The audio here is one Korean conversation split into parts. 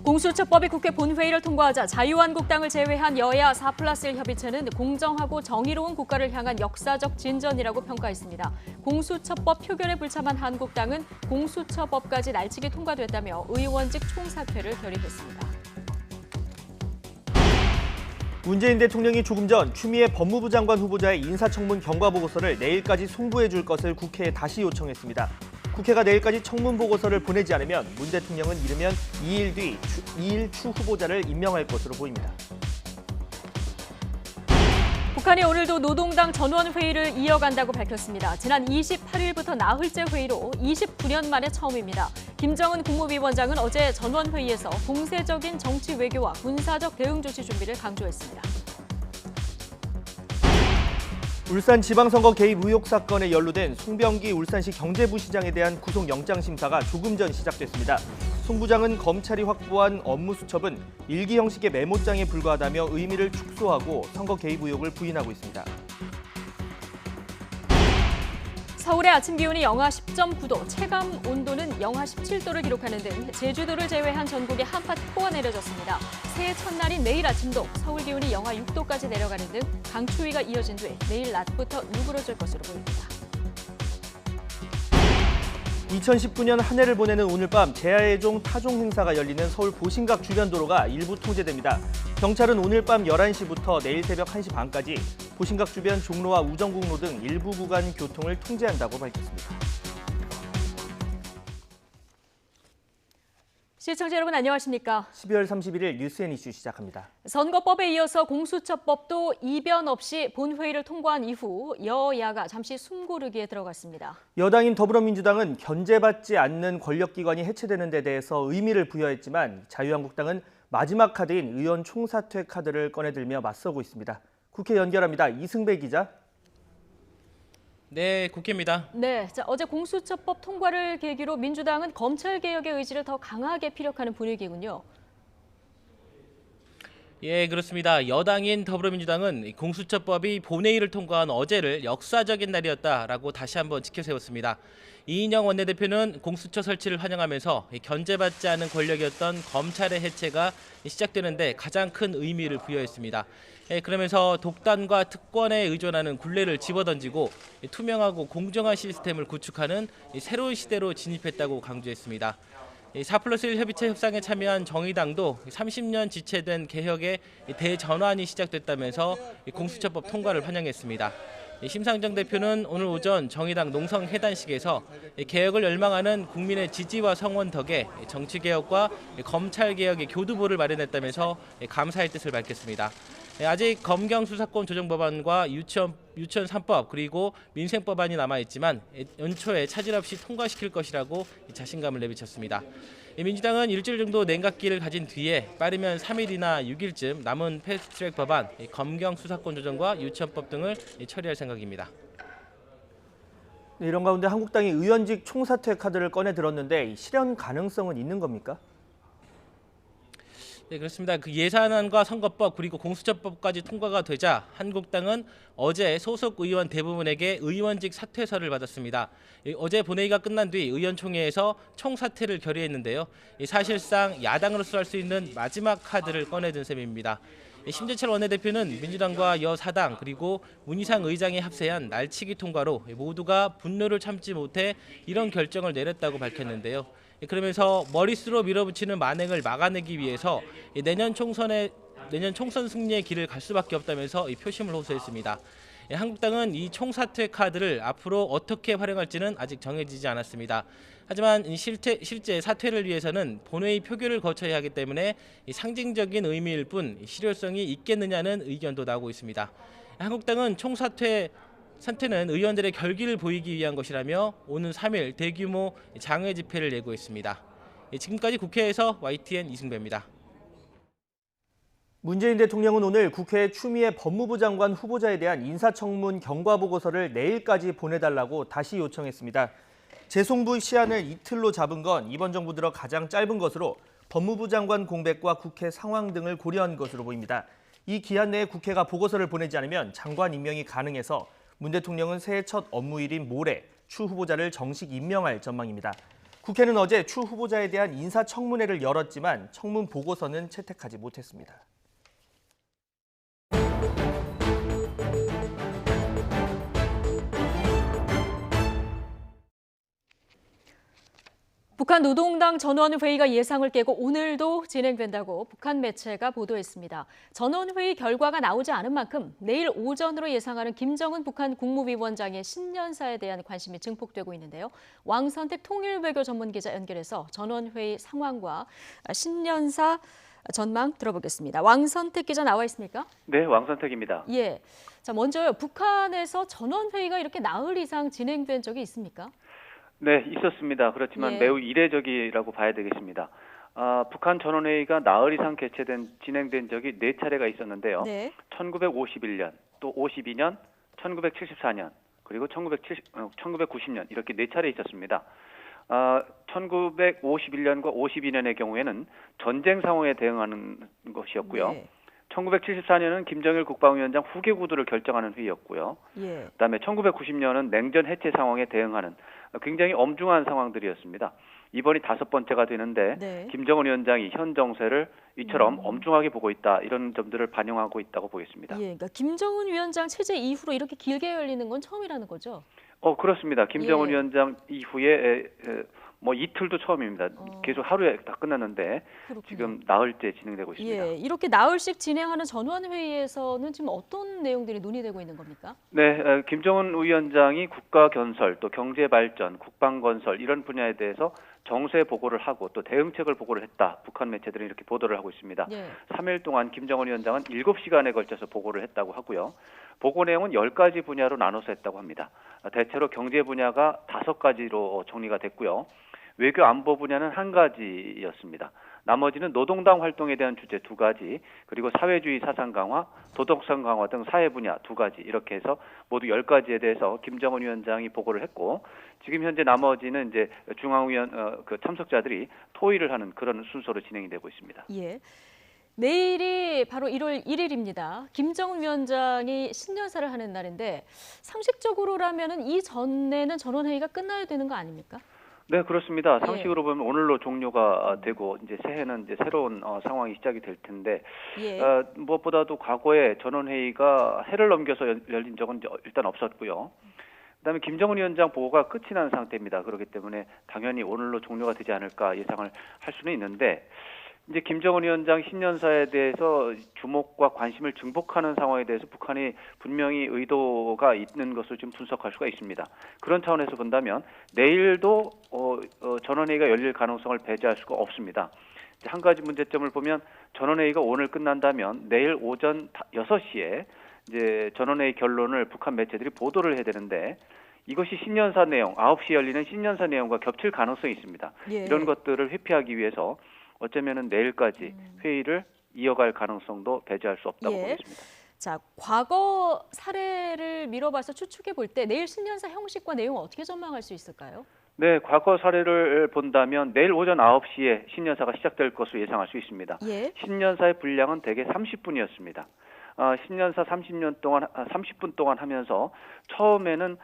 공수처법이 국회 본회의를 통과하자 자유한국당을 제외한 여야 4+1 협의체는 공정하고 정의로운 국가를 향한 역사적 진전이라고 평가했습니다. 공수처법 표결에 불참한 한국당은 공수처법까지 날치기 통과됐다며 의원직 총사퇴를 결의했습니다. 문재인 대통령이 조금 전 추미애 법무부 장관 후보자의 인사청문 경과보고서를 내일까지 송부해 줄 것을 국회에 다시 요청했습니다. 국회가 내일까지 청문 보고서를 보내지 않으면 문 대통령은 이르면 2일 뒤 2일 추 후보자를 임명할 것으로 보입니다. 북한이 오늘도 노동당 전원회의를 이어간다고 밝혔습니다. 지난 28일부터 나흘째 회의로 29년 만에 처음입니다. 김정은 국무위원장은 어제 전원회의에서 공세적인 정치 외교와 군사적 대응 조치 준비를 강조했습니다. 울산 지방선거 개입 의혹 사건에 연루된 송병기 울산시 경제부시장에 대한 구속영장 심사가 조금 전 시작됐습니다. 송 부장은 검찰이 확보한 업무 수첩은 일기 형식의 메모장에 불과하다며 의미를 축소하고 선거 개입 의혹을 부인하고 있습니다. 서울의 아침 기온이 영하 10.9도, 체감 온도는 영하 17도를 기록하는 등 제주도를 제외한 전국에 한파특보가 내려졌습니다. 새해 첫날인 내일 아침도 서울 기온이 영하 6도까지 내려가는 등 강추위가 이어진 뒤에 내일 낮부터 누그러질 것으로 보입니다. 2019년 한 해를 보내는 오늘 밤 제야의종 타종 행사가 열리는 서울 보신각 주변 도로가 일부 통제됩니다. 경찰은 오늘 밤 11시부터 내일 새벽 1시 반까지 보신각 주변 종로와 우정국로 등 일부 구간 교통을 통제한다고 밝혔습니다. 시청자 여러분 안녕하십니까? 12월 31일 뉴스앤 이슈 시작합니다. 선거법에 이어서 공수처법도 이변 없이 본회의를 통과한 이후 여야가 잠시 숨고르기에 들어갔습니다. 여당인 더불어민주당은 견제받지 않는 권력기관이 해체되는 데 대해서 의미를 부여했지만 자유한국당은 마지막 카드인 의원 총사퇴 카드를 꺼내들며 맞서고 있습니다. 국회 연결합니다. 이승배 기자. 네, 국회입니다. 네, 어제 공수처법 통과를 계기로 민주당은 검찰개혁의 의지를 더 강하게 피력하는 분위기군요. 예, 그렇습니다. 여당인 더불어민주당은 공수처법이 본회의를 통과한 어제를 역사적인 날이었다라고 다시 한번 지켜세웠습니다. 이인영 원내대표는 공수처 설치를 환영하면서 견제받지 않은 권력이었던 검찰의 해체가 시작되는데 가장 큰 의미를 부여했습니다. 그러면서 독단과 특권에 의존하는 굴레를 집어던지고 투명하고 공정한 시스템을 구축하는 새로운 시대로 진입했다고 강조했습니다. 4+1 협의체 협상에 참여한 정의당도 30년 지체된 개혁의 대전환이 시작됐다면서 공수처법 통과를 환영했습니다. 심상정 대표는 오늘 오전 정의당 농성 해단식에서 개혁을 열망하는 국민의 지지와 성원 덕에 정치개혁과 검찰개혁의 교두보를 마련했다면서 감사의 뜻을 밝혔습니다. 아직 검경수사권 조정법안과 유치원 3법 그리고 민생법안이 남아있지만 연초에 차질 없이 통과시킬 것이라고 자신감을 내비쳤습니다. 민주당은 일주일 정도 냉각기를 가진 뒤에 빠르면 3일이나 6일쯤 남은 패스트트랙 법안, 검경수사권 조정과 유치원법 등을 처리할 생각입니다. 이런 가운데 한국당이 의원직 총사퇴 카드를 꺼내 들었는데 실현 가능성은 있는 겁니까? 네, 그렇습니다. 그 예산안과 선거법 그리고 공수처법까지 통과가 되자 한국당은 어제 소속 의원 대부분에게 의원직 사퇴서를 받았습니다. 어제 본회의가 끝난 뒤 의원총회에서 총사퇴를 결의했는데요. 사실상 야당으로서 할 수 있는 마지막 카드를 꺼내든 셈입니다. 심재철 원내대표는 민주당과 여4당 그리고 문희상 의장이 합세한 날치기 통과로 모두가 분노를 참지 못해 이런 결정을 내렸다고 밝혔는데요. 그러면서 머릿수로 밀어붙이는 만행을 막아내기 위해서 내년 총선 승리의 길을 갈 수밖에 없다면서 표심을 호소했습니다. 한국당은 이 총사퇴 카드를 앞으로 어떻게 활용할지는 아직 정해지지 않았습니다. 하지만 실제 사퇴를 위해서는 본회의 표결을 거쳐야 하기 때문에 상징적인 의미일 뿐 실효성이 있겠느냐는 의견도 나오고 있습니다. 한국당은 사퇴는 의원들의 결기를 보이기 위한 것이라며 오는 3일 대규모 장외 집회를 예고했습니다. 지금까지 국회에서 YTN 이승배입니다. 문재인 대통령은 오늘 국회에 추미애 법무부 장관 후보자에 대한 인사청문 경과보고서를 내일까지 보내달라고 다시 요청했습니다. 재송부 시한을 이틀로 잡은 건 이번 정부 들어 가장 짧은 것으로 법무부 장관 공백과 국회 상황 등을 고려한 것으로 보입니다. 이 기한 내에 국회가 보고서를 보내지 않으면 장관 임명이 가능해서 문 대통령은 새해 첫 업무일인 모레 추 후보자를 정식 임명할 전망입니다. 국회는 어제 추 후보자에 대한 인사청문회를 열었지만 청문 보고서는 채택하지 못했습니다. 북한 노동당 전원회의가 예상을 깨고 오늘도 진행된다고 북한 매체가 보도했습니다. 전원회의 결과가 나오지 않은 만큼 내일 오전으로 예상하는 김정은 북한 국무위원장의 신년사에 대한 관심이 증폭되고 있는데요. 왕선택 통일외교 전문기자 연결해서 전원회의 상황과 신년사 전망 들어보겠습니다. 왕선택 기자 나와 있습니까? 네, 왕선택입니다. 예. 자, 먼저요. 북한에서 전원회의가 이렇게 나흘 이상 진행된 적이 있습니까? 네, 있었습니다. 그렇지만 예. 매우 이례적이라고 봐야 되겠습니다. 북한 전원회의가 나흘 이상 진행된 적이 4차례가 있었는데요. 네. 1951년, 또 52년, 1974년, 그리고 1990년 이렇게 4차례 있었습니다. 1951년과 52년의 경우에는 전쟁 상황에 대응하는 것이었고요. 네. 1974년은 김정일 국방위원장 후계 구도를 결정하는 회의였고요. 예. 그다음에 1990년은 냉전 해체 상황에 대응하는 굉장히 엄중한 상황들이었습니다. 이번이 5번째가 되는데 네. 김정은 위원장이 현 정세를 이처럼 엄중하게 보고 있다. 이런 점들을 반영하고 있다고 보겠습니다. 예, 그러니까 김정은 위원장 체제 이후로 이렇게 길게 열리는 건 처음이라는 거죠? 그렇습니다. 김정은 예. 위원장 이후에 뭐 이틀도 처음입니다. 계속 하루에 다 끝났는데 그렇군요. 지금 나흘째 진행되고 있습니다. 예, 이렇게 나흘씩 진행하는 전원회의에서는 지금 어떤 내용들이 논의되고 있는 겁니까? 네, 김정은 위원장이 국가 건설, 또 경제 발전, 국방 건설 이런 분야에 대해서 정세 보고를 하고 또 대응책을 보고를 했다. 북한 매체들은 이렇게 보도를 하고 있습니다. 예. 3일 동안 김정은 위원장은 7시간에 걸쳐서 보고를 했다고 하고요. 보고 내용은 10가지 분야로 나눠서 했다고 합니다. 대체로 경제 분야가 5가지로 정리가 됐고요. 외교 안보 분야는 1가지였습니다. 나머지는 노동당 활동에 대한 주제 2가지, 그리고 사회주의 사상 강화, 도덕성 강화 등 사회 분야 2가지 이렇게 해서 모두 10가지에 대해서 김정은 위원장이 보고를 했고, 지금 현재 나머지는 이제 중앙위원 참석자들이 토의를 하는 그런 순서로 진행이 되고 있습니다. 예. 내일이 바로 1월 1일입니다. 김정은 위원장이 신년사를 하는 날인데 상식적으로라면은 이 전에는 전원회의가 끝나야 되는 거 아닙니까? 네, 그렇습니다. 상식으로 보면 오늘로 종료가 되고 이제 새해는 이제 새로운 상황이 시작이 될 텐데 예. 무엇보다도 과거에 전원회의가 해를 넘겨서 열린 적은 일단 없었고요. 그다음에 김정은 위원장 보고가 끝이 난 상태입니다. 그렇기 때문에 당연히 오늘로 종료가 되지 않을까 예상을 할 수는 있는데 이제 김정은 위원장 신년사에 대해서 주목과 관심을 증폭하는 상황에 대해서 북한이 분명히 의도가 있는 것을 지금 분석할 수가 있습니다. 그런 차원에서 본다면 내일도 전원회의가 열릴 가능성을 배제할 수가 없습니다. 한 가지 문제점을 보면 전원회의가 오늘 끝난다면 내일 오전 6시에 이제 전원회의 결론을 북한 매체들이 보도를 해야 되는데 이것이 신년사 내용, 9시에 열리는 신년사 내용과 겹칠 가능성이 있습니다. 예. 이런 것들을 회피하기 위해서 어쩌면은 내일까지 회의를 이어갈 가능성도 배제할 수 없다고 예. 보겠습니다. 자, 과거 사례를 미뤄봐서 추측해 볼 때 내일 신년사 형식과 내용 어떻게 전망할 수 있을까요? 네, 과거 사례를 본다면 내일 오전 9시에 신년사가 시작될 것으로 예상할 수 있습니다. 예. 신년사의 분량은 대개 30분이었습니다. 신년사 30분 동안 하면서 처음에는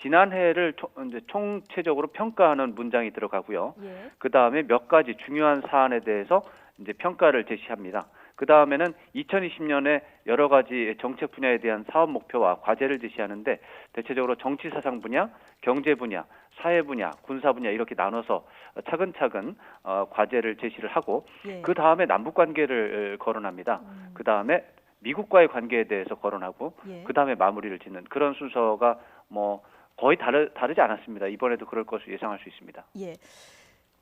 지난해를 이제 총체적으로 평가하는 문장이 들어가고요. 예. 그 다음에 몇 가지 중요한 사안에 대해서 이제 평가를 제시합니다. 그 다음에는 2020년에 여러 가지 정책 분야에 대한 사업 목표와 과제를 제시하는데 대체적으로 정치 사상 분야, 경제 분야, 사회 분야, 군사 분야 이렇게 나눠서 차근차근 과제를 제시를 하고 예. 그 다음에 남북 관계를 거론합니다. 그 다음에 미국과의 관계에 대해서 거론하고 예. 그 다음에 마무리를 짓는 그런 순서가 뭐 거의 다르지 않았습니다. 이번에도 그럴 것으로 예상할 수 있습니다. 예.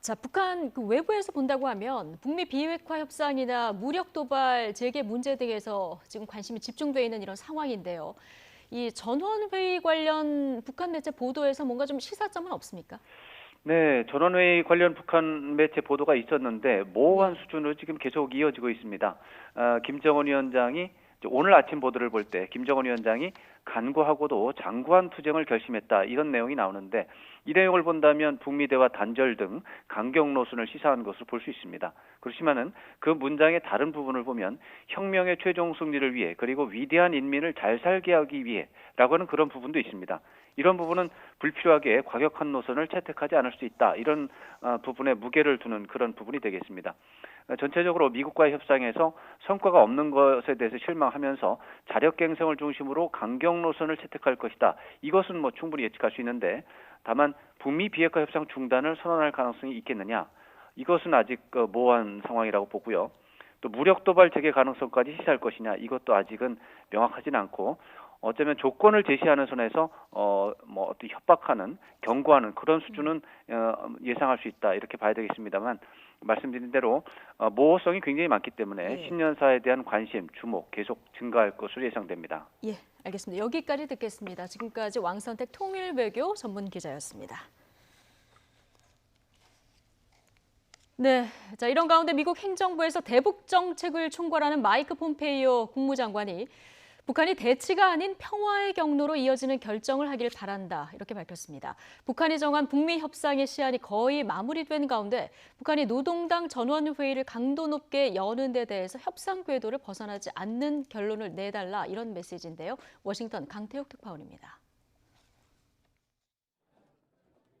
자, 북한 그 외부에서 본다고 하면 북미 비핵화 협상이나 무력 도발 재개 문제 등에서 지금 관심이 집중돼 있는 이런 상황인데요. 이 전원회의 관련 북한 매체 보도에서 뭔가 좀 시사점은 없습니까? 네, 전원회의 관련 북한 매체 보도가 있었는데 모호한 수준으로 지금 계속 이어지고 있습니다. 김정은 위원장이 오늘 아침 보도를 볼 때 김정은 위원장이 간과하고도 장구한 투쟁을 결심했다 이런 내용이 나오는데 이 내용을 본다면 북미 대화 단절 등 강경 노선을 시사한 것으로 볼 수 있습니다. 그렇지만은 그 문장의 다른 부분을 보면 혁명의 최종 승리를 위해 그리고 위대한 인민을 잘 살게 하기 위해라고 하는 그런 부분도 있습니다. 이런 부분은 불필요하게 과격한 노선을 채택하지 않을 수 있다. 이런 부분에 무게를 두는 그런 부분이 되겠습니다. 전체적으로 미국과의 협상에서 성과가 없는 것에 대해서 실망하면서 자력갱생을 중심으로 강경 노선을 채택할 것이다. 이것은 충분히 예측할 수 있는데 다만 북미 비핵화 협상 중단을 선언할 가능성이 있겠느냐? 이것은 아직 모호한 상황이라고 보고요. 또 무력 도발 재개 가능성까지 시사할 것이냐? 이것도 아직은 명확하지는 않고 어쩌면 조건을 제시하는 선에서 어떤 협박하는, 경고하는 그런 수준은 예상할 수 있다 이렇게 봐야 되겠습니다만 말씀드린 대로 모호성이 굉장히 많기 때문에 신년사에 대한 관심, 주목 계속 증가할 것으로 예상됩니다. 예, 알겠습니다. 여기까지 듣겠습니다. 지금까지 왕선택 통일외교 전문 기자였습니다. 네, 자 이런 가운데 미국 행정부에서 대북 정책을 총괄하는 마이크 폼페이오 국무장관이 북한이 대치가 아닌 평화의 경로로 이어지는 결정을 하길 바란다 이렇게 밝혔습니다. 북한이 정한 북미 협상의 시한이 거의 마무리된 가운데 북한이 노동당 전원회의를 강도 높게 여는 데 대해서 협상 궤도를 벗어나지 않는 결론을 내달라 이런 메시지인데요. 워싱턴 강태욱 특파원입니다.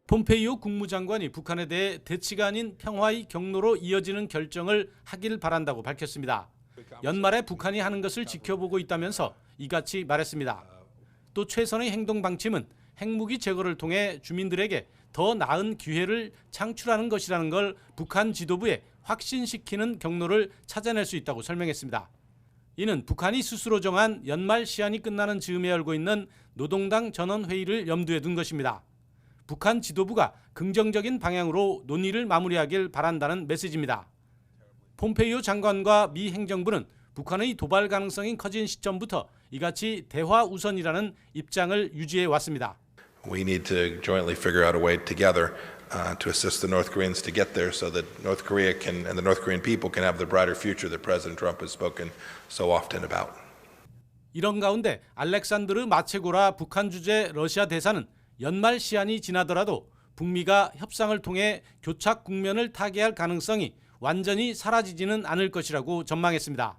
폼페이오 국무장관이 북한에 대해 대치가 아닌 평화의 경로로 이어지는 결정을 하길 바란다고 밝혔습니다. 연말에 북한이 하는 것을 지켜보고 있다면서 이같이 말했습니다. 또 최선의 행동 방침은 핵무기 제거를 통해 주민들에게 더 나은 기회를 창출하는 것이라는 걸 북한 지도부에 확신시키는 경로를 찾아낼 수 있다고 설명했습니다. 이는 북한이 스스로 정한 연말 시한이 끝나는 즈음에 열고 있는 노동당 전원회의를 염두에 둔 것입니다. 북한 지도부가 긍정적인 방향으로 논의를 마무리하길 바란다는 메시지입니다. 폼페이오 장관과 미 행정부는 북한의 도발 가능성이 커진 시점부터 이같이 대화 우선이라는 입장을 유지해 왔습니다. We need to jointly figure out a way together to assist the North Koreans to get there so that North Korea can and the North Korean people can have the brighter future that President Trump has spoken so often about. 이런 가운데 알렉산드르 마체고라 북한 주재 러시아 대사는 연말 시한이 지나더라도 북미가 협상을 통해 교착 국면을 타개할 가능성이 완전히 사라지지는 않을 것이라고 전망했습니다.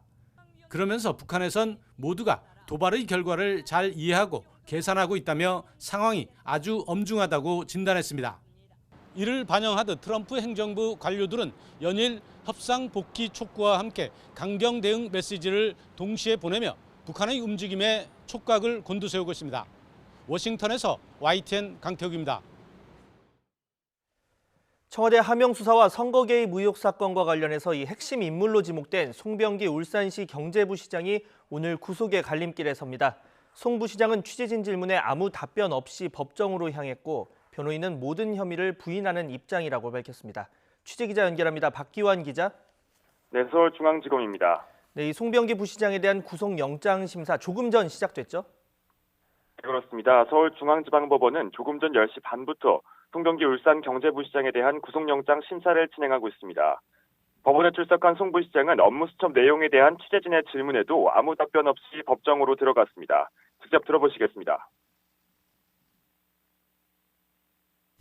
그러면서 북한에선 모두가 도발의 결과를 잘 이해하고 계산하고 있다며 상황이 아주 엄중하다고 진단했습니다. 이를 반영하듯 트럼프 행정부 관료들은 연일 협상 복귀 촉구와 함께 강경 대응 메시지를 동시에 보내며 북한의 움직임에 촉각을 곤두세우고 있습니다. 워싱턴에서 YTN 강태욱입니다. 청와대 하명 수사와 선거 개입 의혹 사건과 관련해서 이 핵심 인물로 지목된 송병기 울산시 경제부 시장이 오늘 구속의 갈림길에 섭니다. 송 부시장은 취재진 질문에 아무 답변 없이 법정으로 향했고 변호인은 모든 혐의를 부인하는 입장이라고 밝혔습니다. 취재기자 연결합니다. 박기환 기자. 네, 서울중앙지검입니다. 네, 이 송병기 부시장에 대한 구속영장 심사 조금 전 시작됐죠? 그렇습니다. 서울중앙지방법원은 조금 전 10시 반부터 송병기 울산 경제부시장에 대한 구속영장 심사를 진행하고 있습니다. 법원에 출석한 송 부시장은 업무 수첩 내용에 대한 취재진의 질문에도 아무 답변 없이 법정으로 들어갔습니다. 직접 들어보시겠습니다.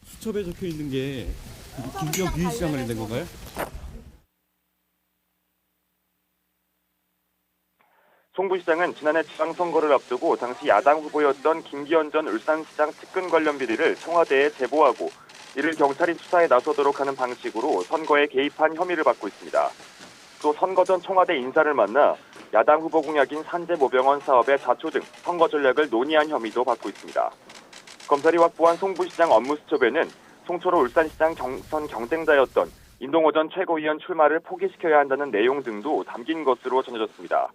수첩에 적혀 있는 게 김기현 비서실장 관련된 건가요? 송 부시장은 지난해 지방선거를 앞두고 당시 야당 후보였던 김기현 전 울산시장 측근 관련 비리를 청와대에 제보하고 이를 경찰이 수사에 나서도록 하는 방식으로 선거에 개입한 혐의를 받고 있습니다. 또 선거 전 청와대 인사를 만나 야당 후보 공약인 산재모병원 사업의 자초 등 선거 전략을 논의한 혐의도 받고 있습니다. 검찰이 확보한 송 부시장 업무 수첩에는 송철호 울산시장 경선 경쟁자였던 인동호 전 최고위원 출마를 포기시켜야 한다는 내용 등도 담긴 것으로 전해졌습니다.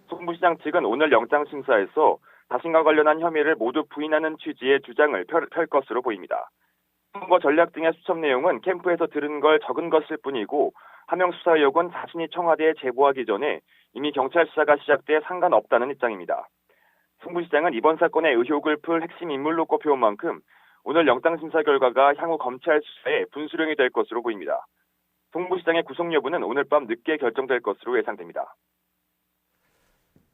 송 부시장 측은 오늘 영장 심사에서 자신과 관련한 혐의를 모두 부인하는 취지의 주장을 펼 것으로 보입니다. 선거 전략 등의 수첩 내용은 캠프에서 들은 걸 적은 것일 뿐이고 하명 수사 의혹은 자신이 청와대에 제보하기 전에 이미 경찰 수사가 시작돼 상관없다는 입장입니다. 송 부시장은 이번 사건의 의혹을 풀 핵심 인물로 꼽혀온 만큼 오늘 영장 심사 결과가 향후 검찰 수사에 분수령이 될 것으로 보입니다. 송 부시장의 구속 여부는 오늘 밤 늦게 결정될 것으로 예상됩니다.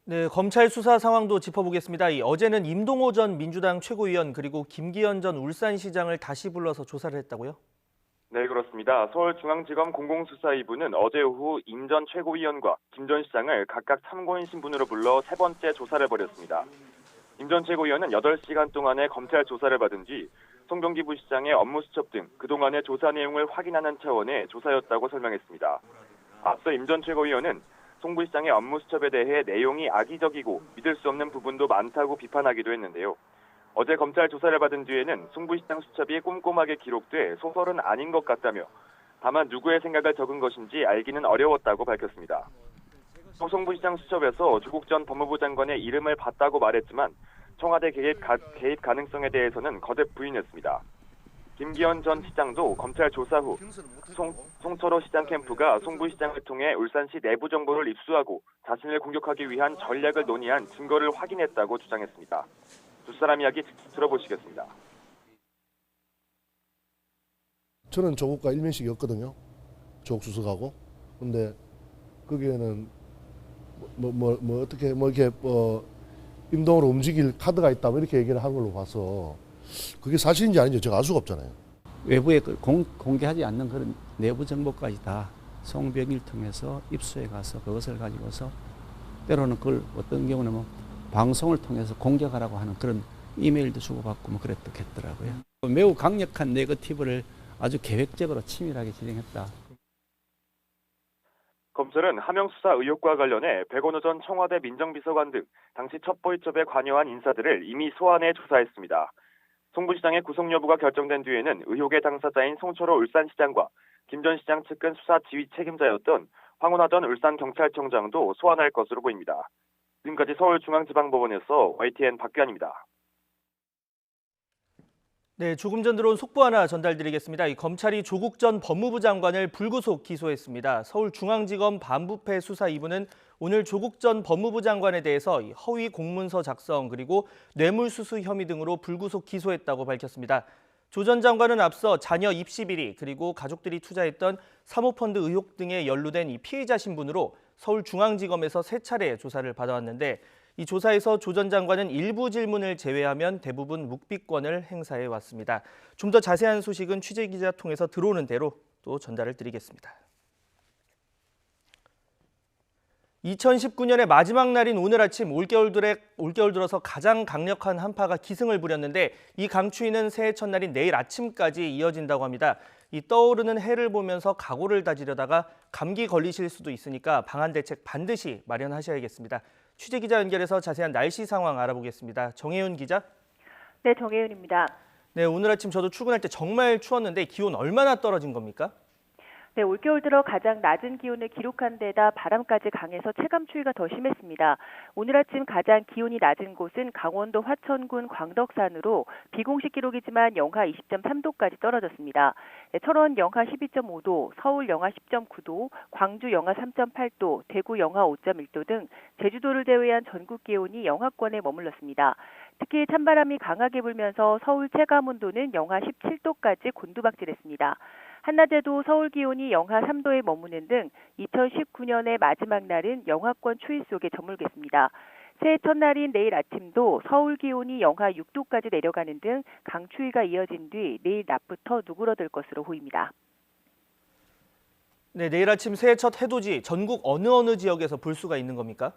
네, 검찰 수사 상황도 짚어보겠습니다. 어제는 임동호 전 민주당 최고위원 그리고 김기현 전 울산시장을 다시 불러서 조사를 했다고요? 네, 그렇습니다. 서울중앙지검 공공수사 2부는 어제 오후 임 전 최고위원과 김 전 시장을 각각 참고인 신분으로 불러 세 번째 조사를 벌였습니다. 임 전 최고위원은 8시간 동안의 검찰 조사를 받은 뒤 송병기 부시장의 업무 수첩 등 그동안의 조사 내용을 확인하는 차원의 조사였다고 설명했습니다. 앞서 임 전 최고위원은 송 부시장의 업무 수첩에 대해 내용이 악의적이고 믿을 수 없는 부분도 많다고 비판하기도 했는데요. 어제 검찰 조사를 받은 뒤에는 송 부시장 수첩이 꼼꼼하게 기록돼 소설은 아닌 것 같다며 다만 누구의 생각을 적은 것인지 알기는 어려웠다고 밝혔습니다. 또 송 부시장 수첩에서 조국 전 법무부 장관의 이름을 봤다고 말했지만 청와대 개입 가능성에 대해서는 거듭 부인했습니다. 김기현 전 시장도 검찰 조사 후 송철호 시장 캠프가 송 부시장을 통해 울산시 내부 정보를 입수하고 자신을 공격하기 위한 전략을 논의한 증거를 확인했다고 주장했습니다. 두 사람 이야기 직접 들어보시겠습니다. 저는 조국과 일면식이었거든요. 조국 수석하고. 근데 거기에는 어떻게 이렇게 임동으로 움직일 카드가 있다 이렇게 얘기를 한 걸로 봐서 그게 사실인지 아닌지 제가 알 수가 없잖아요. 외부에 공개하지 않는 그런 내부 정보까지 다 송병기를 통해서 입수해 가서 그것을 가지고서 때로는 그걸 어떤 경우는 뭐 방송을 통해서 공격하라고 하는 그런 이메일도 주고받고 뭐 그랬더라고요. 매우 강력한 네거티브를 아주 계획적으로 치밀하게 진행했다. 검찰은 하명 수사 의혹과 관련해 백원우 전 청와대 민정비서관 등 당시 첩보위첩에 관여한 인사들을 이미 소환해 조사했습니다. 송 부시장의 구속 여부가 결정된 뒤에는 의혹의 당사자인 송철호 울산시장과 김 전 시장 측근 수사 지휘 책임자였던 황운하 전 울산경찰청장도 소환할 것으로 보입니다. 지금까지 서울중앙지방법원에서 YTN 박규환입니다. 네, 조금 전 들어온 속보 하나 전달드리겠습니다. 검찰이 조국 전 법무부 장관을 불구속 기소했습니다. 서울중앙지검 반부패 수사 2부는 오늘 조국 전 법무부 장관에 대해서 허위 공문서 작성 그리고 뇌물수수 혐의 등으로 불구속 기소했다고 밝혔습니다. 조 전 장관은 앞서 자녀 입시 비리 그리고 가족들이 투자했던 사모펀드 의혹 등에 연루된 이 피해자 신분으로 서울중앙지검에서 3차례 조사를 받아왔는데 이 조사에서 조 전 장관은 일부 질문을 제외하면 대부분 묵비권을 행사해 왔습니다. 좀 더 자세한 소식은 취재기자 통해서 들어오는 대로 또 전달을 드리겠습니다. 2019년의 마지막 날인 오늘 아침 올겨울 들어서 가장 강력한 한파가 기승을 부렸는데 이 강추위는 새해 첫날인 내일 아침까지 이어진다고 합니다. 이 떠오르는 해를 보면서 각오를 다지려다가 감기 걸리실 수도 있으니까 방한 대책 반드시 마련하셔야겠습니다. 취재기자 연결해서 자세한 날씨 상황 알아보겠습니다. 정혜윤 기자. 네, 정혜윤입니다. 네, 오늘 아침 저도 출근할 때 정말 추웠는데 기온 얼마나 떨어진 겁니까? 네, 올겨울 들어 가장 낮은 기온을 기록한 데다 바람까지 강해서 체감 추위가 더 심했습니다. 오늘 아침 가장 기온이 낮은 곳은 강원도 화천군 광덕산으로 비공식 기록이지만 영하 20.3도까지 떨어졌습니다. 네, 철원 영하 12.5도, 서울 영하 10.9도, 광주 영하 3.8도, 대구 영하 5.1도 등 제주도를 제외한 전국 기온이 영하권에 머물렀습니다. 특히 찬바람이 강하게 불면서 서울 체감온도는 영하 17도까지 곤두박질했습니다. 한낮에도 서울 기온이 영하 3도에 머무는 등 2019년의 마지막 날은 영하권 추위 속에 저물겠습니다. 새해 첫날인 내일 아침도 서울 기온이 영하 6도까지 내려가는 등 강추위가 이어진 뒤 내일 낮부터 누그러들 것으로 보입니다. 네, 내일 아침 새해 첫 해돋이 전국 어느 지역에서 볼 수가 있는 겁니까?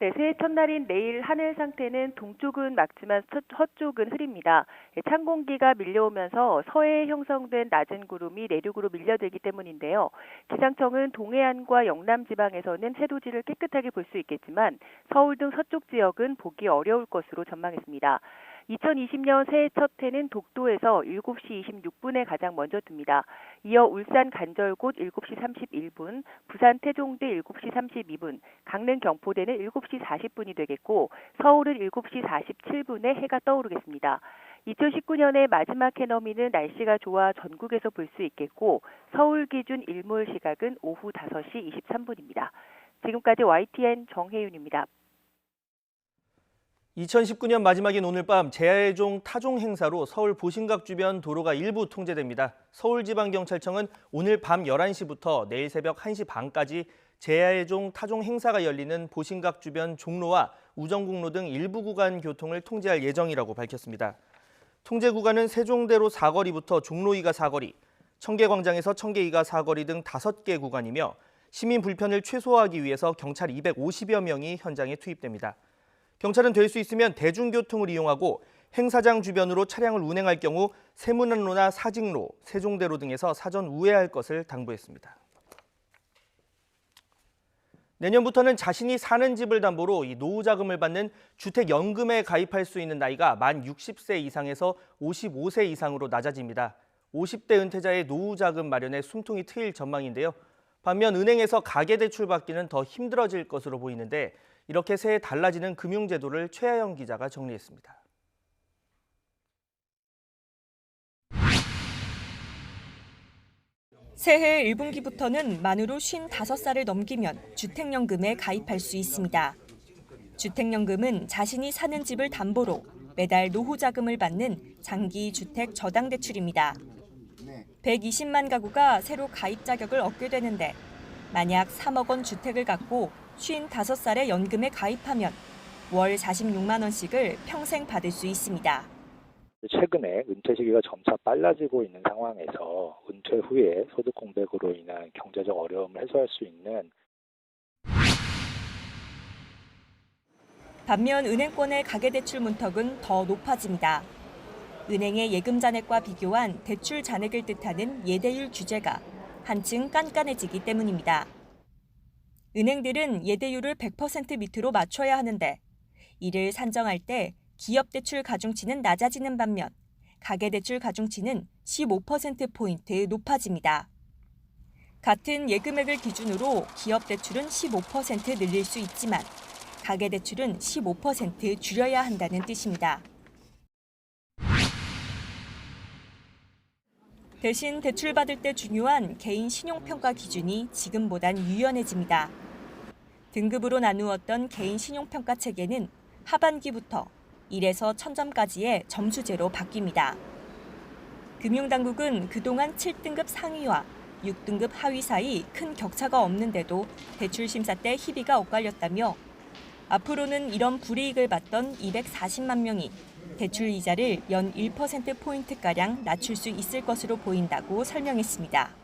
네, 새해 첫날인 내일 하늘 상태는 동쪽은 맑지만 서쪽은 흐립니다. 찬 공기가 밀려오면서 서해에 형성된 낮은 구름이 내륙으로 밀려들기 때문인데요. 기상청은 동해안과 영남 지방에서는 해돋이를 깨끗하게 볼 수 있겠지만 서울 등 서쪽 지역은 보기 어려울 것으로 전망했습니다. 2020년 새해 첫 해는 독도에서 7시 26분에 가장 먼저 뜹니다. 이어 울산 간절곶 7시 31분, 부산 태종대 7시 32분, 강릉 경포대는 7시 40분이 되겠고 서울은 7시 47분에 해가 떠오르겠습니다. 2019년의 마지막 해넘이는 날씨가 좋아 전국에서 볼 수 있겠고 서울 기준 일몰 시각은 오후 5시 23분입니다. 지금까지 YTN 정혜윤입니다. 2019년 마지막인 오늘 밤 제야의종 타종 행사로 서울 보신각 주변 도로가 일부 통제됩니다. 서울지방경찰청은 오늘 밤 11시부터 내일 새벽 1시 반까지 제야의종 타종 행사가 열리는 보신각 주변 종로와 우정국로 등 일부 구간 교통을 통제할 예정이라고 밝혔습니다. 통제 구간은 세종대로 사거리부터 종로 2가 사거리, 청계광장에서 청계 2가 사거리 등 5개 구간이며 시민 불편을 최소화하기 위해서 경찰 250여 명이 현장에 투입됩니다. 경찰은 될 수 있으면 대중교통을 이용하고 행사장 주변으로 차량을 운행할 경우 세문안로나 사직로, 세종대로 등에서 사전 우회할 것을 당부했습니다. 내년부터는 자신이 사는 집을 담보로 이 노후자금을 받는 주택연금에 가입할 수 있는 나이가 만 60세 이상에서 55세 이상으로 낮아집니다. 50대 은퇴자의 노후자금 마련에 숨통이 트일 전망인데요. 반면 은행에서 가계대출 받기는 더 힘들어질 것으로 보이는데 이렇게 새해 달라지는 금융제도를 최하영 기자가 정리했습니다. 새해 1분기부터는 만으로 55살을 넘기면 주택연금에 가입할 수 있습니다. 주택연금은 자신이 사는 집을 담보로 매달 노후자금을 받는 장기 주택 저당대출입니다. 120만 가구가 새로 가입 자격을 얻게 되는데 만약 3억 원 주택을 갖고 55살에 연금에 가입하면 월 46만 원씩을 평생 받을 수 있습니다. 최근에 은퇴 시기가 점차 빨라지고 있는 상황에서 은퇴 후에 소득 공백으로 인한 경제적 어려움을 해소할 수 있는 반면 은행권의 가계대출 문턱은 더 높아집니다. 은행의 예금 잔액과 비교한 대출 잔액을 뜻하는 예대율 규제가 한층 깐깐해지기 때문입니다. 은행들은 예대율을 100% 밑으로 맞춰야 하는데 이를 산정할 때 기업대출 가중치는 낮아지는 반면 가계대출 가중치는 15%포인트 높아집니다. 같은 예금액을 기준으로 기업대출은 15% 늘릴 수 있지만 가계대출은 15% 줄여야 한다는 뜻입니다. 대신 대출받을 때 중요한 개인 신용평가 기준이 지금보단 유연해집니다. 등급으로 나누었던 개인 신용평가 체계는 하반기부터 1에서 1000점까지의 점수제로 바뀝니다. 금융당국은 그동안 7등급 상위와 6등급 하위 사이 큰 격차가 없는데도 대출 심사 때 희비가 엇갈렸다며 앞으로는 이런 불이익을 받던 240만 명이 대출 이자를 연 1%포인트가량 낮출 수 있을 것으로 보인다고 설명했습니다.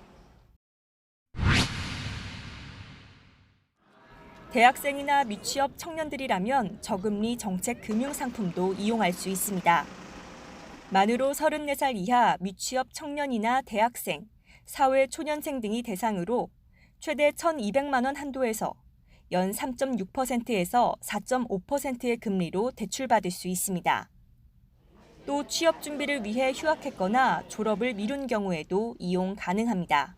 대학생이나 미취업 청년들이라면 저금리 정책 금융상품도 이용할 수 있습니다. 만으로 34살 이하 미취업 청년이나 대학생, 사회초년생 등이 대상으로 최대 1,200만 원 한도에서 연 3.6%에서 4.5%의 금리로 대출받을 수 있습니다. 또 취업 준비를 위해 휴학했거나 졸업을 미룬 경우에도 이용 가능합니다.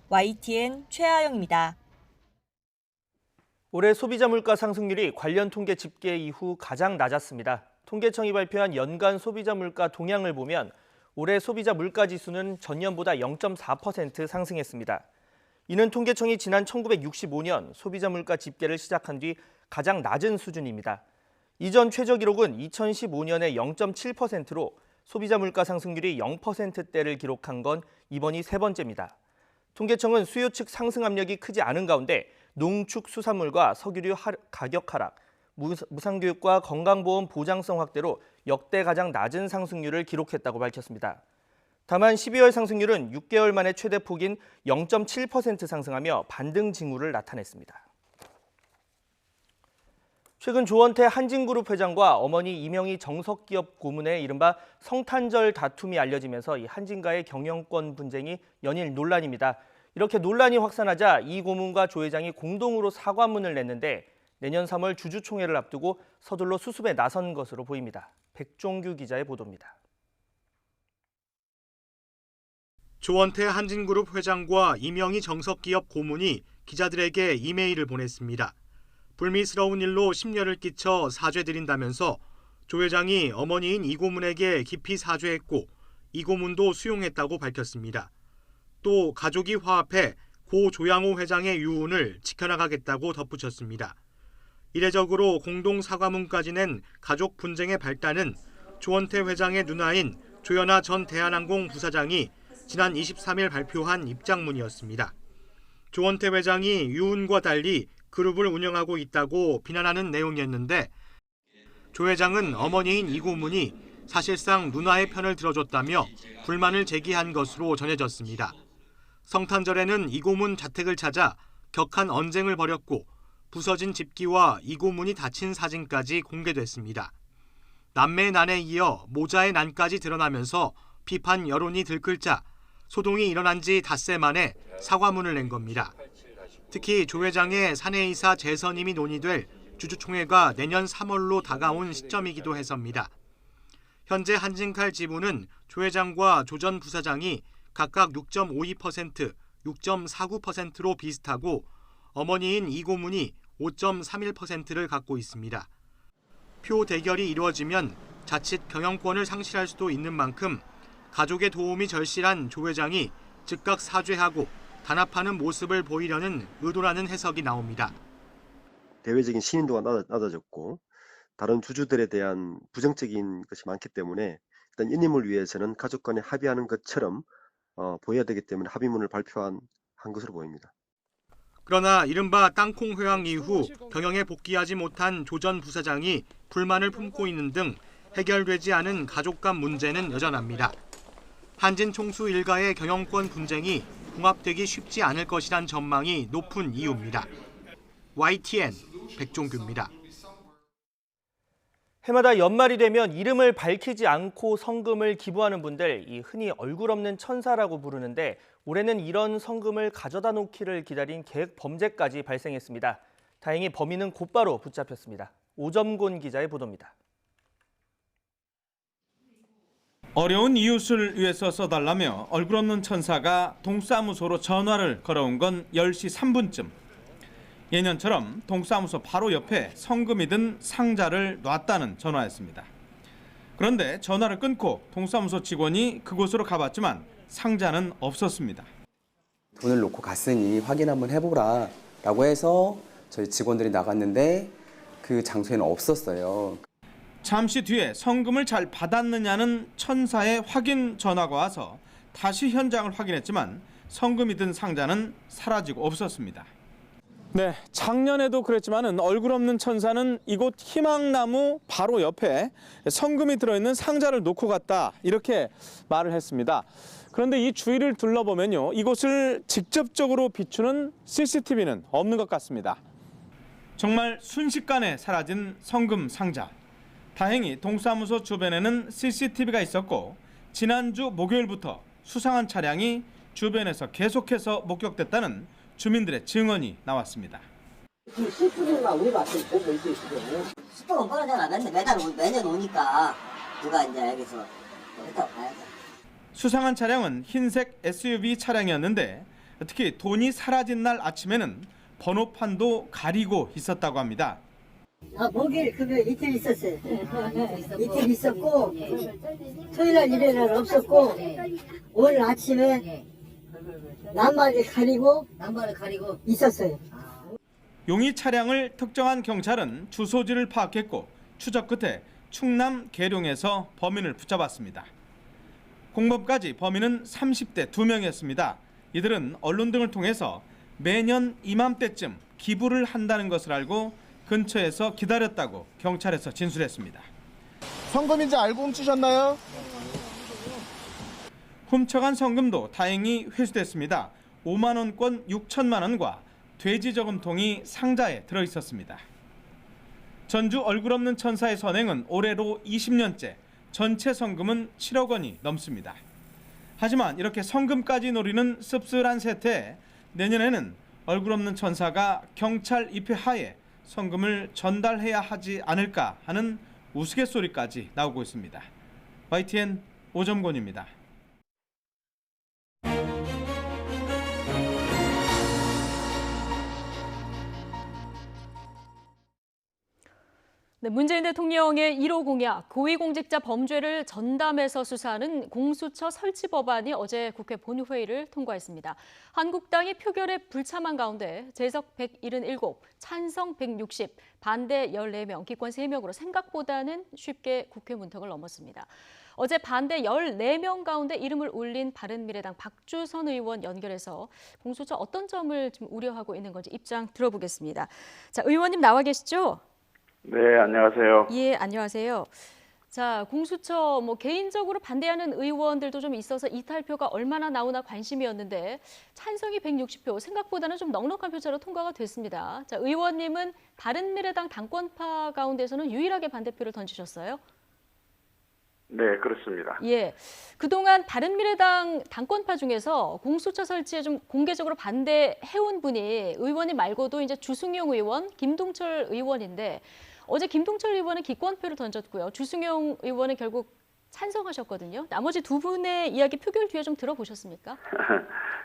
YTN 최하영입니다. 올해 소비자 물가 상승률이 관련 통계 집계 이후 가장 낮았습니다. 통계청이 발표한 연간 소비자 물가 동향을 보면 올해 소비자 물가 지수는 전년보다 0.4% 상승했습니다. 이는 통계청이 지난 1965년 소비자 물가 집계를 시작한 뒤 가장 낮은 수준입니다. 이전 최저 기록은 2015년에 0.7%로 소비자 물가 상승률이 0%대를 기록한 건 이번이 세 번째입니다. 통계청은 수요 측 상승 압력이 크지 않은 가운데 농축 수산물과 석유류 가격 하락, 무상교육과 건강보험 보장성 확대로 역대 가장 낮은 상승률을 기록했다고 밝혔습니다. 다만 12월 상승률은 6개월 만에 최대 폭인 0.7% 상승하며 반등 징후를 나타냈습니다. 최근 조원태 한진그룹 회장과 어머니 이명희 정석기업 고문의 이른바 성탄절 다툼이 알려지면서 이 한진과의 경영권 분쟁이 연일 논란입니다. 이렇게 논란이 확산하자 이 고문과 조 회장이 공동으로 사과문을 냈는데 내년 3월 주주총회를 앞두고 서둘러 수습에 나선 것으로 보입니다. 백종규 기자의 보도입니다. 조원태 한진그룹 회장과 이명희 정석기업 고문이 기자들에게 이메일을 보냈습니다. 불미스러운 일로 심려를 끼쳐 사죄드린다면서 조 회장이 어머니인 이 고문에게 깊이 사죄했고 이 고문도 수용했다고 밝혔습니다. 또 가족이 화합해 고 조양호 회장의 유운을 지켜나가겠다고 덧붙였습니다. 이례적으로 공동 사과문까지 낸 가족 분쟁의 발단은 조원태 회장의 누나인 조연아 전 대한항공 부사장이 지난 23일 발표한 입장문이었습니다. 조원태 회장이 유운과 달리 그룹을 운영하고 있다고 비난하는 내용이었는데 조 회장은 어머니인 이 고문이 사실상 누나의 편을 들어줬다며 불만을 제기한 것으로 전해졌습니다. 성탄절에는 이 고문 자택을 찾아 격한 언쟁을 벌였고 부서진 집기와 이고문이 닫힌 사진까지 공개됐습니다. 남매의 난에 이어 모자의 난까지 드러나면서 비판 여론이 들끓자 소동이 일어난 지 닷새 만에 사과문을 낸 겁니다. 특히 조 회장의 사내이사 재선임이 논의될 주주총회가 내년 3월로 다가온 시점이기도 해서입니다. 현재 한진칼 지분은 조 회장과 조 전 부사장이 각각 6.52%, 6.49%로 비슷하고 어머니인 이고문이 5.31%를 갖고 있습니다. 표 대결이 이루어지면 자칫 경영권을 상실할 수도 있는 만큼 가족의 도움이 절실한 조 회장이 즉각 사죄하고 단합하는 모습을 보이려는 의도라는 해석이 나옵니다. 대외적인 신인도가 낮아졌고 다른 주주들에 대한 부정적인 것이 많기 때문에 일단 이님을 위해서는 가족 간에 합의하는 것처럼 보여야 되기 때문에 합의문을 발표한 것으로 보입니다. 그러나 이른바 땅콩 회항 이후 경영에 복귀하지 못한 조 전 부사장이 불만을 품고 있는 등 해결되지 않은 가족 간 문제는 여전합니다. 한진 총수 일가의 경영권 분쟁이 봉합되기 쉽지 않을 것이란 전망이 높은 이유입니다. YTN 백종규입니다. 해마다 연말이 되면 이름을 밝히지 않고 성금을 기부하는 분들, 흔히 얼굴 없는 천사라고 부르는데 올해는 이런 성금을 가져다 놓기를 기다린 계획 범죄까지 발생했습니다. 다행히 범인은 곧바로 붙잡혔습니다. 오점곤 기자의 보도입니다. 어려운 이웃을 위해서 써달라며 얼굴 없는 천사가 동사무소로 전화를 걸어온 건 10시 3분쯤. 예년처럼 동사무소 바로 옆에 성금이 든 상자를 놨다는 전화였습니다. 그런데 전화를 끊고 동사무소 직원이 그곳으로 가봤지만 상자는 없었습니다. 돈을 놓고 갔으니 확인 한번 해보라 라고 해서 저희 직원들이 나갔는데 그 장소에는 없었어요. 잠시 뒤에 성금을 잘 받았느냐는 천사의 확인 전화가 와서 다시 현장을 확인했지만 성금이 든 상자는 사라지고 없었습니다. 네, 작년에도 그랬지만은 얼굴 없는 천사는 이곳 희망나무 바로 옆에 성금이 들어있는 상자를 놓고 갔다 이렇게 말을 했습니다. 그런데 이 주위를 둘러보면요, 이곳을 직접적으로 비추는 CCTV는 없는 것 같습니다. 정말 순식간에 사라진 성금 상자. 다행히 동사무소 주변에는 CCTV가 있었고 지난주 목요일부터 수상한 차량이 주변에서 계속해서 목격됐다는 주민들의 증언이 나왔습니다. 슈퍼가 우리 밭을 보고 있어요. 슈퍼가 뭐라 맨날 매년 오니까 누가 이제 여기서 했다고 봐야죠. 수상한 차량은 흰색 SUV 차량이었는데 특히 돈이 사라진 날 아침에는 번호판도 가리고 있었다고 합니다. 목요일 금요일 이틀 있었어요. 이틀 있었고 토요일날 일요일날 없었고 오늘 아침에 남발을 가리고 있었어요. 용의 차량을 특정한 경찰은 주소지를 파악했고 추적 끝에 충남 계룡에서 범인을 붙잡았습니다. 공범까지 범인은 30대 2명이었습니다. 이들은 언론 등을 통해서 매년 이맘때쯤 기부를 한다는 것을 알고 근처에서 기다렸다고 경찰에서 진술했습니다. 성금인지 알고 훔치셨나요? 훔쳐간 성금도 다행히 회수됐습니다. 5만 원권 6천만 원과 돼지 저금통이 상자에 들어있었습니다. 전주 얼굴 없는 천사의 선행은 올해로 20년째, 전체 성금은 7억 원이 넘습니다. 하지만 이렇게 성금까지 노리는 씁쓸한 세태에 내년에는 얼굴 없는 천사가 경찰 입회 하에 성금을 전달해야 하지 않을까 하는 우스갯소리까지 나오고 있습니다. YTN 오점곤입니다. 네, 문재인 대통령의 1호 공약, 고위공직자 범죄를 전담해서 수사하는 공수처 설치 법안이 어제 국회 본회의를 통과했습니다. 한국당이 표결에 불참한 가운데 재석 177, 찬성 160, 반대 14명, 기권 3명으로 생각보다는 쉽게 국회 문턱을 넘었습니다. 어제 반대 14명 가운데 이름을 올린 바른미래당 박주선 의원 연결해서 공수처 어떤 점을 좀 우려하고 있는 건지 입장 들어보겠습니다. 자, 의원님 나와 계시죠? 네, 안녕하세요. 예, 안녕하세요. 자, 공수처 개인적으로 반대하는 의원들도 좀 있어서 이탈표가 얼마나 나오나 관심이었는데 찬성이 160표, 생각보다는 좀 넉넉한 표차로 통과가 됐습니다. 자, 의원님은 바른미래당 당권파 가운데서는 유일하게 반대표를 던지셨어요? 네, 그렇습니다. 예, 그동안 바른미래당 당권파 중에서 공수처 설치에 좀 공개적으로 반대해온 분이 의원님 말고도 이제 주승용 의원, 김동철 의원인데 어제 김동철 의원은 기권표를 던졌고요. 주승용 의원은 결국 찬성하셨거든요. 나머지 두 분의 이야기 표결 뒤에 좀 들어보셨습니까?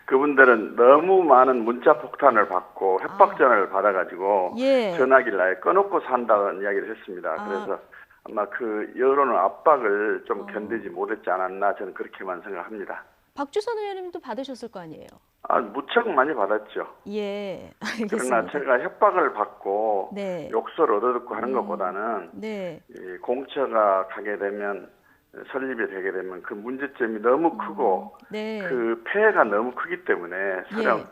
그분들은 너무 많은 문자 폭탄을 받고 협박전화를 받아가지고 예. 전화기를 아예 꺼놓고 산다는 이야기를 했습니다. 그래서 아마 그 여론의 압박을 좀 견디지 못했지 않았나 저는 그렇게만 생각합니다. 박주선 의원님도 받으셨을 거 아니에요? 무척 많이 받았죠. 예, 알겠습니다. 그러나 제가 협박을 받고 네. 욕설을 얻어듣고 하는 것보다는 네. 이 공처가 가게 되면 설립이 되게 되면 그 문제점이 너무 크고 네. 그 폐해가 너무 크기 때문에 설령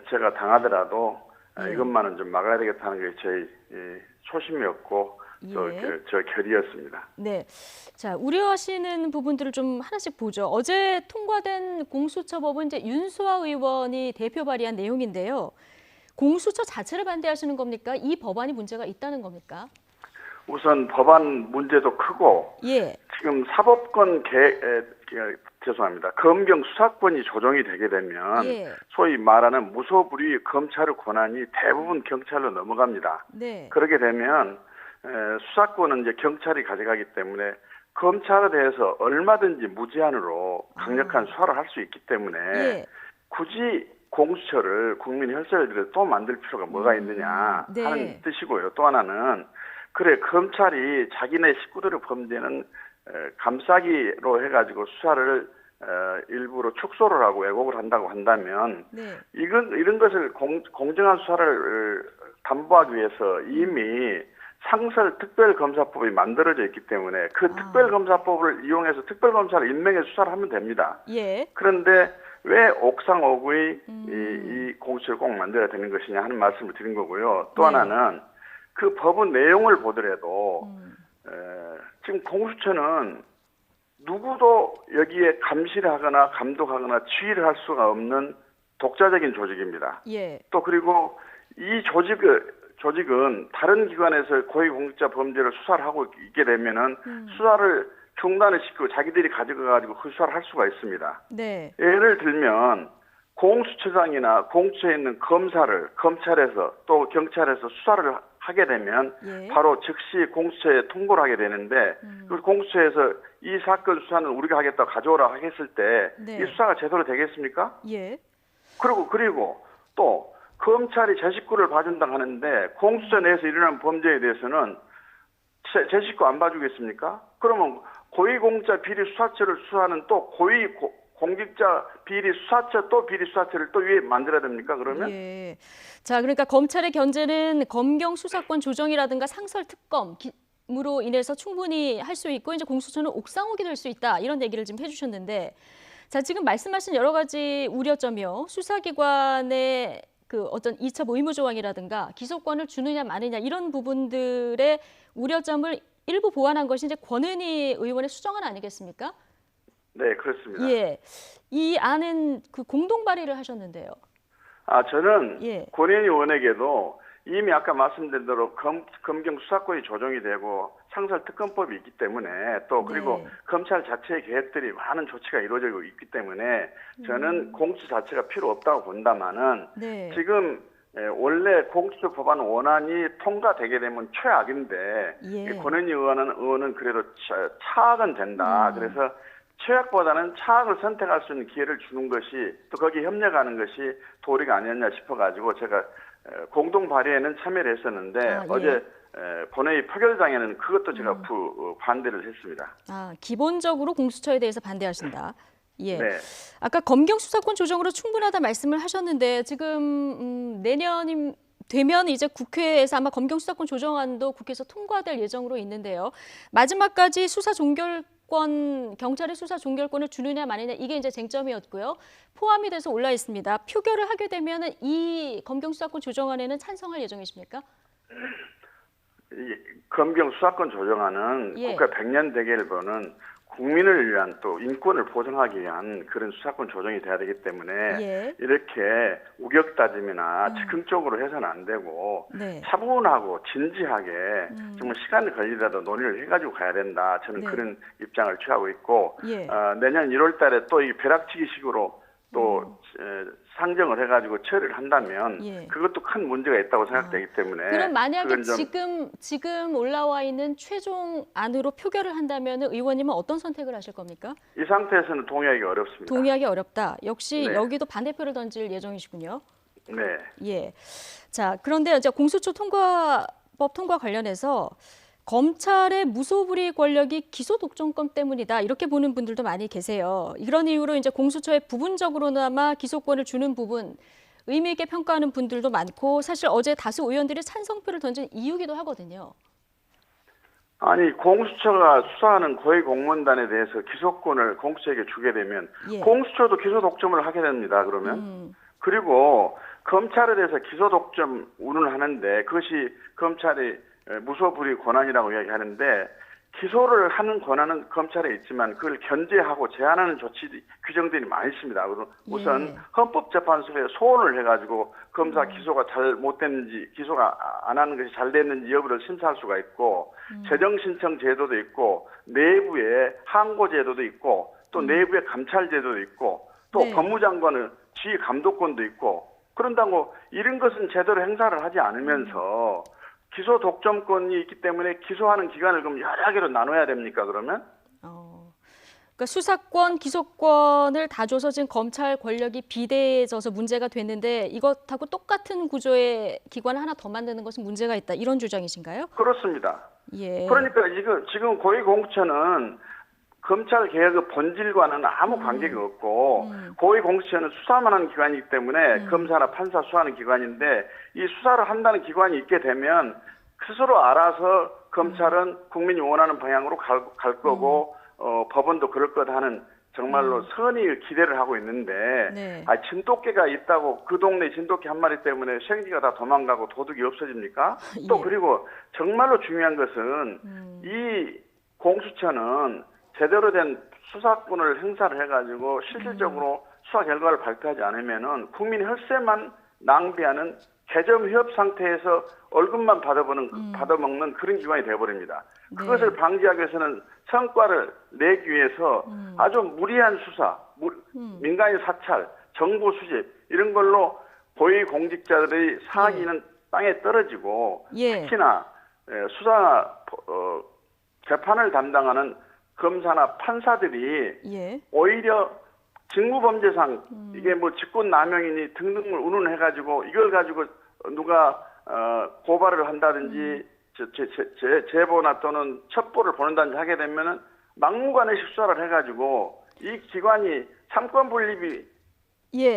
제가 당하더라도 이것만은 좀 막아야 되겠다는 게 제 초심이었고 또 저 결의였습니다. 네, 자 우려하시는 부분들을 좀 하나씩 보죠. 어제 통과된 공수처법은 이제 윤수아 의원이 대표 발의한 내용인데요. 공수처 자체를 반대하시는 겁니까? 이 법안이 문제가 있다는 겁니까? 우선 법안 문제도 크고 지금 사법권 죄송합니다. 검경 수사권이 조정이 되게 되면 소위 말하는 무소불위 검찰의 권한이 대부분 경찰로 넘어갑니다. 네. 그렇게 되면 수사권은 이제 경찰이 가져가기 때문에 검찰에 대해서 얼마든지 무제한으로 강력한 수사를 할 수 있기 때문에 굳이 공수처를 국민 혈세를 들여 또 만들 필요가 뭐가 있느냐 하는 뜻이고요. 또 하나는 그래 검찰이 자기네 식구들의 범죄는 감싸기로 해가지고 수사를 일부러 축소를 하고 왜곡을 한다고 한다면 이런 것을 공정한 수사를 담보하기 위해서 이미 상설 특별검사법이 만들어져 있기 때문에 그 특별검사법을 이용해서 특별검사를 임명해서 수사를 하면 됩니다. 그런데 왜 옥상옥의 이 공수처를 꼭 만들어야 되는 것이냐 하는 말씀을 드린 거고요. 또 하나는 그 법의 내용을 보더라도 지금 공수처는 누구도 여기에 감시를 하거나 감독하거나 지휘를 할 수가 없는 독자적인 조직입니다. 또 그리고 이 조직은 다른 기관에서 고위공직자 범죄를 수사를 하고 있게 되면은 수사를 중단을 시키고 자기들이 가져가가지고 그 수사를 할 수가 있습니다. 예를 들면 공수처장이나 공수처에 있는 검사를 검찰에서 또 경찰에서 수사를 하게 되면 바로 즉시 공수처에 통보를 하게 되는데 그 공수처에서 이 사건 수사는 우리가 하겠다고 가져오라 했을 때 이 수사가 제대로 되겠습니까? 그리고 또 검찰이 제 식구를 봐준다고 하는데 공수처 내에서 일어난 범죄에 대해서는 제 식구 안 봐주겠습니까? 그러면 고위공직자 비리 수사처를 수사하는 또 공직자 비리 수사처 또 비리 수사처를 또 위에 만들어야 됩니까? 그러면? 자, 그러니까 검찰의 견제는 검경 수사권 조정이라든가 상설 특검으로 인해서 충분히 할 수 있고 이제 공수처는 옥상옥이 될 수 있다 이런 얘기를 지금 해주셨는데, 자 지금 말씀하신 여러 가지 우려점이요, 수사기관의 그 어떤 이첩 의무 조항이라든가 기소권을 주느냐 마느냐 이런 부분들의 우려점을 일부 보완한 것이 이제 권은희 의원의 수정안 아니겠습니까? 네, 그렇습니다. 이 안은 그 공동 발의를 하셨는데요. 저는 권은희 의원에게도 이미 아까 말씀드린 대로 검경 수사권이 조정이 되고 상설특검법이 있기 때문에 또 그리고 검찰 자체의 계획들이 많은 조치가 이루어지고 있기 때문에 저는 공수처 자체가 필요 없다고 본다마는 지금 원래 공수처 법안 원안이 통과되게 되면 최악인데 권은희 의원은 그래도 차악은 된다. 그래서 최악보다는 차악을 선택할 수 있는 기회를 주는 것이 또 거기에 협력하는 것이 도리가 아니었냐 싶어가지고 제가 공동 발의에는 참여를 했었는데 어제 본회의 표결장에는 그것도 제가 반대를 했습니다. 기본적으로 공수처에 대해서 반대하신다. 아까 검경 수사권 조정으로 충분하다 말씀을 하셨는데 지금 내년이 되면 이제 국회에서 아마 검경 수사권 조정안도 국회에서 통과될 예정으로 있는데요. 마지막까지 수사 종결권, 경찰의 수사 종결권을 주느냐 마느냐 이게 이제 쟁점이었고요. 포함이 돼서 올라 있습니다. 표결을 하게 되면은 이 검경 수사권 조정안에는 찬성할 예정이십니까? 이 검경 수사권 조정안은 국가 100년 대계를 보는 국민을 위한 또 인권을 보장하기 위한 그런 수사권 조정이 돼야 되기 때문에 이렇게 우격다짐이나 즉흥적으로 해서는 안 되고 차분하고 진지하게 정말 시간이 걸리더라도 논의를 해가지고 가야 된다. 저는 그런 입장을 취하고 있고 내년 1월 달에 또 이 벼락치기식으로 또 상정을 해가지고 처리를 한다면 그것도 큰 문제가 있다고 생각되기 때문에 그럼 만약에 지금 올라와 있는 최종 안으로 표결을 한다면 의원님은 어떤 선택을 하실 겁니까? 이 상태에서는 동의하기 어렵습니다. 동의하기 어렵다. 역시 여기도 반대표를 던질 예정이시군요. 네. 예. 자, 그런데 이제 공수처 법 통과 관련해서 검찰의 무소불위 권력이 기소 독점권 때문이다. 이렇게 보는 분들도 많이 계세요. 이런 이유로 이제 공수처에 부분적으로나마 기소권을 주는 부분 의미 있게 평가하는 분들도 많고 사실 어제 다수 의원들이 찬성표를 던진 이유기도 하거든요. 아니 공수처가 수사하는 고위 공무원단에 대해서 기소권을 공수처에게 주게 되면 공수처도 기소 독점을 하게 됩니다. 그러면 그리고 검찰에 대해서 기소 독점 운운하는데 그것이 검찰이 무소불위 권한이라고 이야기하는데 기소를 하는 권한은 검찰에 있지만 그걸 견제하고 제한하는 조치 규정들이 많이 있습니다. 우선 헌법재판소에 소원을 해가지고 검사 기소가 잘못됐는지 기소가 안 하는 것이 잘 됐는지 여부를 심사할 수가 있고 재정신청 제도도 있고 내부에 항고 제도도 있고 또 내부에 감찰 제도도 있고 또 법무장관의 지휘 감독권도 있고 그런다고 이런 것은 제대로 행사를 하지 않으면서 기소 독점권이 있기 때문에 기소하는 기간을 그럼 여러 개로 나눠야 됩니까 그러면? 그러니까 수사권, 기소권을 다 줘서 지금 검찰 권력이 비대해져서 문제가 됐는데 이것하고 똑같은 구조의 기관을 하나 더 만드는 것은 문제가 있다. 이런 주장이신가요? 그렇습니다. 그러니까 지금 고위공수처는 검찰 개혁의 본질과는 아무 관계가 없고 고위공수처는 수사만 하는 기관이기 때문에 검사나 판사 수사하는 기관인데 이 수사를 한다는 기관이 있게 되면 스스로 알아서 검찰은 국민이 원하는 방향으로 갈 거고 법원도 그럴 거다 하는 정말로 선의 기대를 하고 있는데 진돗개가 있다고 그 동네 진돗개 한 마리 때문에 생기가 다 도망가고 도둑이 없어집니까? 또 그리고 정말로 중요한 것은 이 공수처는 제대로 된 수사권을 행사를 해가지고 실질적으로 수사 결과를 발표하지 않으면은 국민 혈세만 낭비하는 개점휴업 상태에서 월급만 받아먹는 그런 기관이 되어버립니다. 그것을 방지하기 위해서는 성과를 내기 위해서 아주 무리한 수사, 민간인 사찰, 정보 수집 이런 걸로 고위공직자들의 사기는 땅에 떨어지고 특히나 수사 재판을 담당하는 검사나 판사들이 오히려 직무범죄상 이게 뭐 직권남용이니 등등을 운운해가지고 이걸 가지고 누가 고발을 한다든지 제보나 또는 첩보를 보낸다든지 하게 되면은 막무가내식 수사를 해가지고 이 기관이 삼권 분립이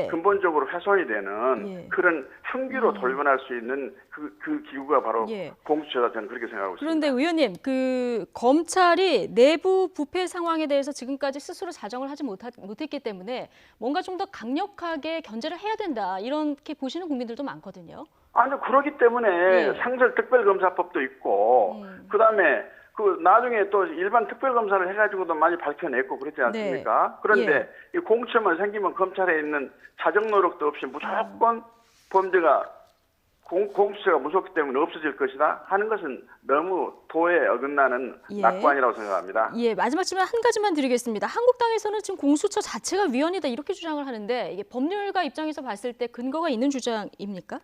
근본적으로 훼손이 되는 그런 흉기로 돌변할 수 있는 그 기구가 바로 공수처다 저는 그렇게 생각하고 있습니다. 그런데 의원님, 그 검찰이 내부 부패 상황에 대해서 지금까지 스스로 자정을 하지 못했기 때문에 뭔가 좀 더 강력하게 견제를 해야 된다 이렇게 보시는 국민들도 많거든요. 아니 그렇기 때문에 상설특별검사법도 있고 그다음에 그 나중에 또 일반 특별검사를 해가지고도 많이 밝혀냈고 그렇지 않습니까? 그런데 이 공수처만 생기면 검찰에 있는 자정 노력도 없이 무조건 범죄가 공수처가 무섭기 때문에 없어질 것이다 하는 것은 너무 도에 어긋나는 낙관이라고 생각합니다. 마지막 질문 한 가지만 드리겠습니다. 한국당에서는 지금 공수처 자체가 위헌이다 이렇게 주장을 하는데 이게 법률가 입장에서 봤을 때 근거가 있는 주장입니까?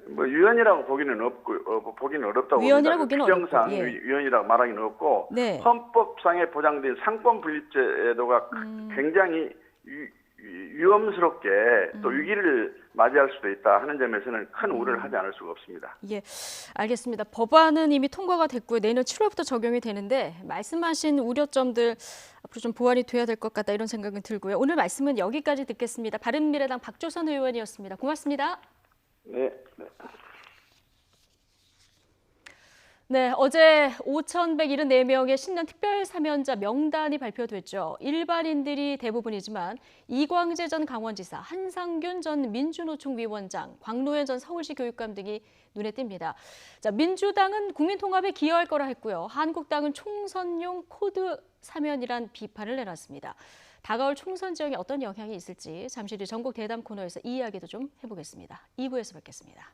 뭐 위헌이라고 보기는 없고 보기는 어렵다고 위헌이라고 봅니다. 보기는 규정상 어렵고, 위헌이라고 말하기는 없고 헌법상에 보장된 상권 분립제도가 굉장히 위험스럽게 또 위기를 맞이할 수도 있다 하는 점에서는 큰 우려를 하지 않을 수가 없습니다. 알겠습니다. 법안은 이미 통과가 됐고요. 내년 7월부터 적용이 되는데 말씀하신 우려점들 앞으로 좀 보완이 돼야 될 것 같다 이런 생각은 들고요. 오늘 말씀은 여기까지 듣겠습니다. 바른미래당 박조선 의원이었습니다. 고맙습니다. 네. 네, 어제 5,174명의 신년 특별 사면자 명단이 발표됐죠. 일반인들이 대부분이지만 이광재 전 강원지사, 한상균 전 민주노총 위원장, 광노현 전 서울시 교육감 등이 눈에 띕니다. 자, 민주당은 국민통합에 기여할 거라 했고요. 한국당은 총선용 코드 사면이란 비판을 내놨습니다. 다가올 총선 지역에 어떤 영향이 있을지 잠시 뒤 전국 대담 코너에서 이 이야기도 좀 해보겠습니다. 2부에서 뵙겠습니다.